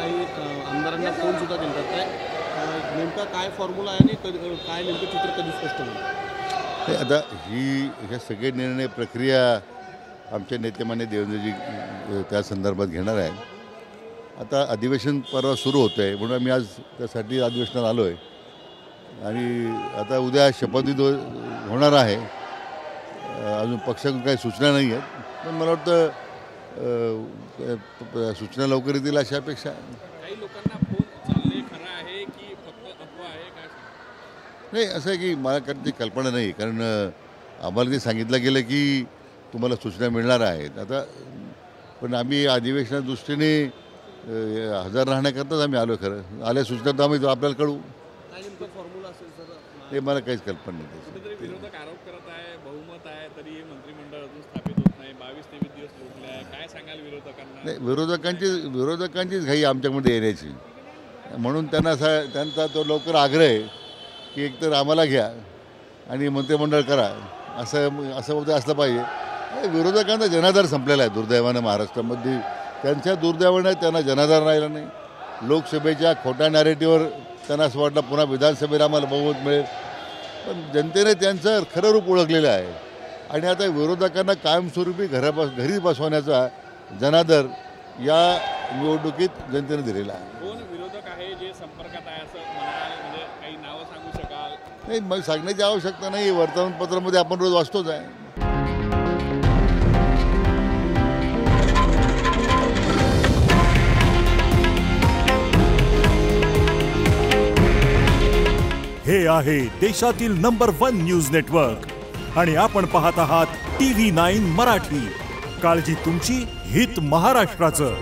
काही आमदारांना फोन सुद्धा केला जात आहे। नेमका काय फॉर्म्युला आहे आणि काय नेमकं चित्र कधी स्पष्ट होईल? आता ह्या सगळे निर्णय प्रक्रिया आमचे नेते मान्य देवेंद्रजी त्या संदर्भात घेणार आहेत। आता अधिवेशन परवा सुरू होतं आहे म्हणून आम्ही आज त्यासाठी अधिवेशनाला आलो आहे आणि आता उद्या शपथविधी होणार आहे। अजून पक्षाकडून काही सूचना नाही आहेत पण मला वाटतं सूचना लवकर येतील अशी अपेक्षा आहे। काही लोकांना फोन चालले खरं आहे की फक्त अफवा आहे काय? नाही, असं आहे की मला काही कल्पना नाही, कारण आम्हाला ते सांगितलं गेलं की तुम्हाला सूचना मिळणार आहेत। आता पण आम्ही अधिवेशना दृष्टीने हजर राहण्याकरताच आम्ही आलो। खरं आल्या सूचना तर आम्ही आपल्याला कळू। काय नेमका फॉर्म्युला असेल सर? हे मला काहीच कल्पना नाही। कुठेतरी विरोधक आरोप करत आहे बहुमत आहे तरी मंत्रिमंडळ अजून स्थापित होत नाही, 22-23 दिवस लोटले आहे, काय सांगाल विरोधकांना? नाही, विरोधकांचीच घाई आमच्यामध्ये येण्याची, म्हणून त्यांचा तो लवकर आग्रह आहे की एकतर आम्हाला घ्या आणि मंत्रिमंडळ करा असं असलं पाहिजे। विरोधकांचा जनाधार संपलेला आहे दुर्दैवानं महाराष्ट्रामध्ये। त्यांच्या दुर्दैवानं त्यांना जनाधार राहिला नाही। लोकसभेच्या खोट्या नॅरेटिव्हवर त्यांना असं वाटलं पुन्हा विधानसभेला आम्हाला बहुमत मिळेल, पण जनतेने त्यांचं खरं रूप ओळखलेलं आहे आणि आता विरोधकांना कायमस्वरूपी घरी बसवण्याचा जनाधार या निवडणुकीत जनतेने दिलेला आहे। कोण विरोधक आहे जे संपर्कात आहे असं म्हणाल, म्हणजे काही नावं सांगू शकाल? नाही, मग सांगण्याची आवश्यकता नाही, वर्तमानपत्रामध्ये आपण रोज वाचतोच आहे। हे आहे देशातील नंबर 1 न्यूज नेटवर्क आणि आपण पाहत आहात TV9 मराठी। काळजी तुमची, हित महाराष्ट्राचं।